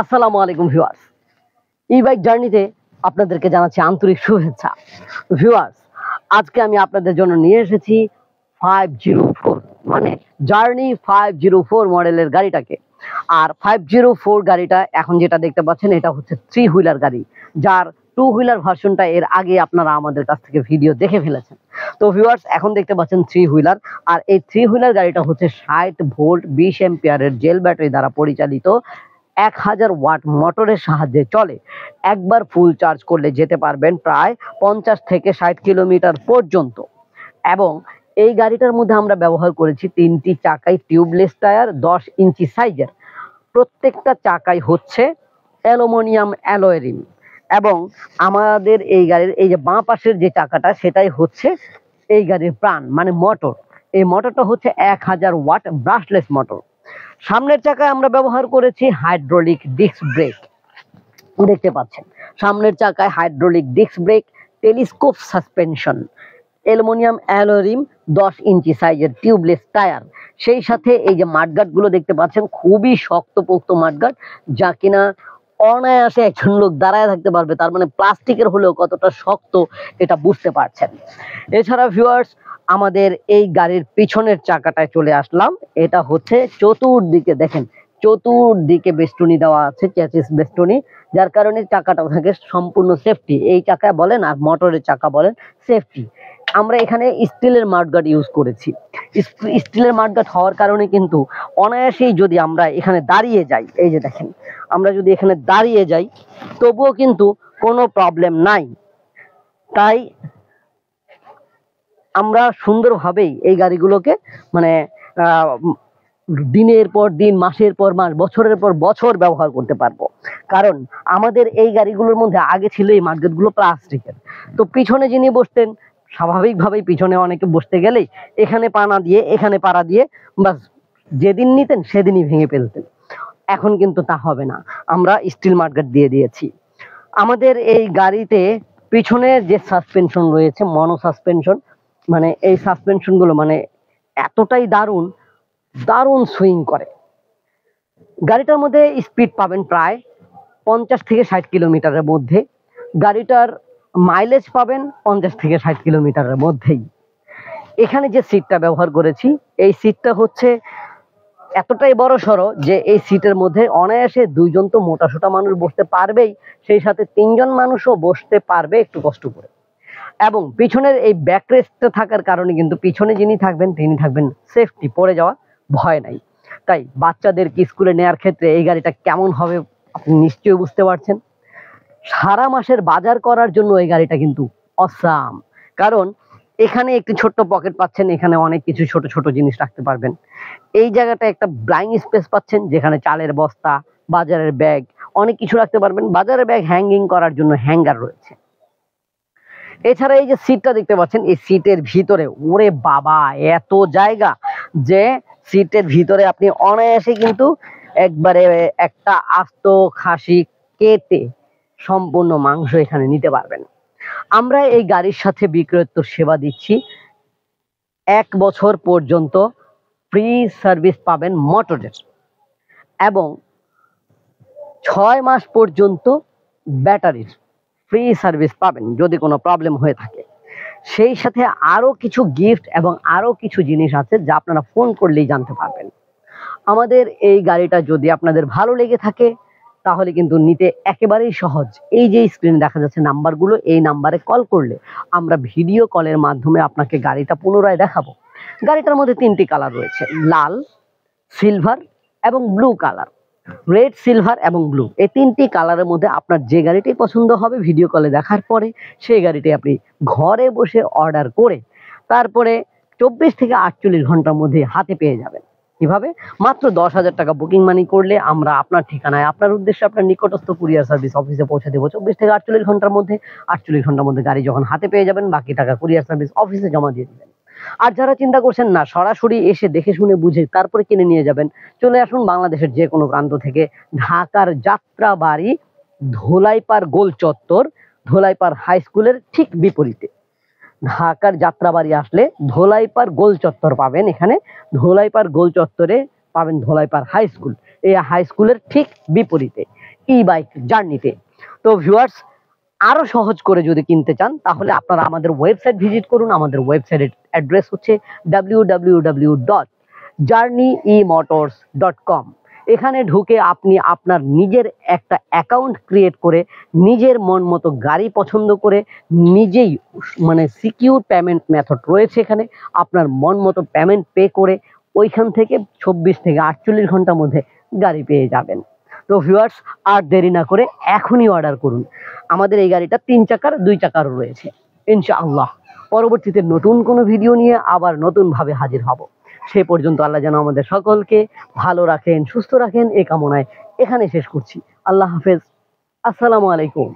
আসসালামু আলাইকুম ভিউয়ার্স, ই বাইক জার্নিতে আপনাদেরকে জানাচ্ছি আন্তরিক শুভেচ্ছা। ভিউয়ার্স, আজকে আমি আপনাদের জন্য নিয়ে এসেছি 504 মানে জার্নি 504 মডেলের গাড়িটাকে। আর 504 গাড়িটা এখন যেটা দেখতে পাচ্ছেন এটা হচ্ছে 3 হুইলার গাড়ি, যার 2 হুইলার ভার্সনটা এর আগে আপনারা আমাদের কাছ থেকে ভিডিও দেখে ফেলেছেন। তো ভিউয়ার্স, এখন দেখতে পাচ্ছেন 3 হুইলার। আর এই 3 হুইলার গাড়িটা হচ্ছে 60 ভোল্ট 20 এম্পিয়ারের জেল ব্যাটারি দ্বারা পরিচালিত, 1000 ওয়াট মোটরের সাহায্যে চলে। একবার ফুল চার্জ করলে যেতে পারবেন প্রায় 50 থেকে 60 কিলোমিটার পর্যন্ত। এবং এই গাড়িটার মধ্যে আমরা ব্যবহার করেছি 3টি চাকাই টিউবলেস টায়ার 10 ইঞ্চি সাইজের। প্রত্যেকটা চাকাই হচ্ছে অ্যালুমিনিয়াম অ্যালয় রিম। এবং আমাদের এই গাড়ির এই যে বাঁ পাশের যে চাকাটা সেটাই হচ্ছে এই গাড়ির প্রাণ মানে মোটর। এই মোটরটা হচ্ছে 1000 ওয়াট ব্রাশলেস মোটর। সামনের চাকায় আমরা ব্যবহার করেছি হাইড্রোলিক ডিস্ক ব্রেক, দেখতে পাচ্ছেন সামনের চাকায় hydraulic disc brake, telescope suspension, aluminium alloy rim, 10 ইঞ্চি সাইজের টিউবলেস টায়ার। সেই সাথে এই যে মাঠগার্ড গুলো দেখতে পাচ্ছেন খুবই শক্তপোক্ত মাঠগার্ড, যা কিনা অনায়াসে একজন লোক দাঁড়ায় থাকতে পারবে। তার মানে প্লাস্টিকের হলেও কতটা শক্ত এটা বুঝতে পারছেন। এছাড়া ভিউয়ার্স, আমাদের এই গাড়ির পিছনের চাকাটায় চলে আসলাম। এটা হচ্ছে চতুর্দিকে দেখেন, চতুর্দিকে বেষ্টনী দেওয়া আছে, চ্যাসিস বেষ্টনী, যার কারণে চাকাটা থাকে সম্পূর্ণ সেফটি। এই চাকা বলেন আর মোটরের চাকা বলেন সেফটি। আমরা এখানে স্টিলের মাঠগার্ড ইউজ করেছি। স্টিলের মাঠগার্ড হওয়ার কারণে কিন্তু অনায়াসেই যদি আমরা এখানে দাঁড়িয়ে যাই, এই যে দেখেন আমরা যদি এখানে দাঁড়িয়ে যাই তবুও কিন্তু কোনো প্রবলেম নাই। তাই আমরা সুন্দরভাবেই এই গাড়িগুলোকে মানে দিনের পর দিন, মাসের পর মাস, বছরের পর বছর ব্যবহার করতে পারবো। কারণ আমাদের এই গাড়িগুলোর মধ্যে আগে ছিল এই মার্কেটগুলো প্লাস্টিকের। তো পিছনে যিনি বসতেন স্বাভাবিকভাবেই পিছনে অনেকে বসতে গেলেই এখানে পানা দিয়ে এখানে পাড়া দিয়ে বাস যেদিন নিতেন সেদিনই ভেঙে ফেলতেন। এখন কিন্তু তা হবে না, আমরা স্টিল মার্কেট দিয়ে দিয়েছি। আমাদের এই গাড়িতে পিছনের যে সাসপেনশন রয়েছে মনো সাসপেনশন, মানে এই সাসপেনশন গুলো মানে এতটাই দারুণ দারুণ সুইং করে। গাড়িটার মধ্যে স্পিড পাবেন প্রায় 50 থেকে 60 কিলোমিটারের মধ্যে। গাড়িটার মাইলেজ পাবেন 50 থেকে 60 কিলোমিটারের মধ্যেই। এখানে যে সিটটা ব্যবহার করেছি এই সিটটা হচ্ছে এতটাই বড় সড়ো যে এই সিটের মধ্যে অনায়াসে 2 জন তো মোটাসোটা মানুষ বসতে পারবেই, সেই সাথে 3 জন মানুষও বসতে পারবে একটু কষ্ট করে। এবং পিছনের এই ব্যাকরেস্টটা থাকার কারণে কিন্তু পিছনে যিনি থাকবেন তিনি থাকবেন সেফটি, পড়ে যাওয়া ভয় নাই। তাই বাচ্চাদেরকে স্কুলে নেওয়ার ক্ষেত্রে এই গাড়িটা কেমন হবে আপনি নিশ্চয়ই বুঝতে পারছেন। সারা মাসের বাজার করার জন্য এই গাড়িটা কিন্তু অসাম। কারণ এখানে একটি ছোট্ট পকেট পাচ্ছেন, এখানে অনেক কিছু ছোট ছোট জিনিস রাখতে পারবেন। এই জায়গাটা একটা ব্লাইন্ড স্পেস পাচ্ছেন যেখানে চালের বস্তা, বাজারের ব্যাগ, অনেক কিছু রাখতে পারবেন। বাজারের ব্যাগ হ্যাঙ্গিং করার জন্য হ্যাঙ্গার রয়েছে। এছাড়া এই যে সিটটা দেখতে পাচ্ছেন এই সিটের ভিতরে ওরে বাবা এত জায়গা যে সিটের ভিতরে আপনি অনায়াসে কিন্তু একবারে একটা আস্ত খাসি কেটে সম্পূর্ণ মাংস এখানে নিতে পারবেন। আমরা এই গাড়ির সাথে বিক্রয়োত্তর সেবা দিচ্ছি। 1 বছর পর্যন্ত ফ্রি সার্ভিস পাবেন মোটরের এবং 6 মাস পর্যন্ত ব্যাটারির ফ্রি সার্ভিস পাবেন যদি কোনো প্রবলেম হয়ে থাকে। সেই সাথে আরো কিছু গিফট এবং আরো কিছু জিনিস আছে যা আপনারা ফোন করলেই জানতে পারবেন। আমাদের এই গাড়িটা যদি আপনাদের ভালো লেগে থাকে তাহলে কিন্তু নিতে একেবারেই সহজ। এই যে স্ক্রিনে দেখা যাচ্ছে নাম্বারগুলো, এই নাম্বারে কল করলে আমরা ভিডিও কলের মাধ্যমে আপনাকে গাড়িটা পুনরায় দেখাবো। গাড়িটার মধ্যে 3টি কালার রয়েছে, লাল, সিলভার এবং ব্লু কালার। রেড, সিলভার এবং ব্লু, এই 3টি কালারের মধ্যে আপনার যে গাড়িটি পছন্দ হবে ভিডিও কলে দেখার পরে সেই গাড়িটি আপনি ঘরে বসে অর্ডার করে তারপরে 24 থেকে 48 ঘন্টার মধ্যে হাতে পেয়ে যাবেন। কিভাবে? মাত্র 10,000 টাকা বুকিং মানি করলে আমরা আপনার ঠিকানায় আপনার উদ্দেশ্যে আপনার নিকটস্থ কুরিয়ার সার্ভিস অফিসে পৌঁছে দেবো 24 থেকে 48 ঘন্টার মধ্যে। 48 ঘন্টার মধ্যে গাড়ি যখন হাতে পেয়ে যাবেন বাকি টাকা কুরিয়ার সার্ভিস অফিসে জমা দিয়ে দিবেন। আর যারা চিন্তা করছেন না সরাসরি এসে দেখে শুনে বুঝে তারপরে কিনে নিয়ে যাবেন, চলে আসুন বাংলাদেশের যে কোনো প্রান্ত থেকে। ঢাকার যাত্রাবাড়ি ধোলাইপাড় গোল চত্বর, ধোলাইপাড় হাই স্কুলের ঠিক বিপরীতে। ঢাকার যাত্রাবাড়ি আসলে ধোলাইপাড় গোল চত্বর পাবেন। এখানে ধোলাইপাড় গোল চত্বরে পাবেন ধোলাইপাড় হাই স্কুল, এই হাই স্কুলের ঠিক বিপরীতে। ই বাইক জার্নিতে। তো ভিউয়ার্স, আরো সহজ করে যদি কিনতে চান তাহলে আপনারা আমাদের ওয়েবসাইট ভিজিট করুন। আমাদের ওয়েবসাইটের অ্যাড্রেস হচ্ছে www.journeymotors.com। এখানে ঢুকে আপনি আপনার নিজের একটা অ্যাকাউন্ট ক্রিয়েট করে নিজের মন মতো গাড়ি পছন্দ করে নিজেই, মানে সিকিউর পেমেন্ট মেথড রয়েছে এখানে, আপনার মন মতো পেমেন্ট পে করে ওইখান থেকে 24 থেকে 48 ঘন্টার মধ্যে গাড়ি পেয়ে যাবেন। তো ভিউয়ার্স, আর দেরি না করে এখনই অর্ডার করুন। আমাদের এই গাড়িটা 3 চাকার 2 চাকারও রয়েছে। ইনশাআল্লাহ পরবর্তীতে নতুন কোনো ভিডিও নিয়ে আবার নতুন ভাবে হাজির হব। সে পর্যন্ত আল্লাহ যেন আমাদের সকলকে ভালো রাখেন, সুস্থ রাখেন, এই কামনায় এখানে শেষ করছি। আল্লাহ হাফেজ, আসসালামু আলাইকুম।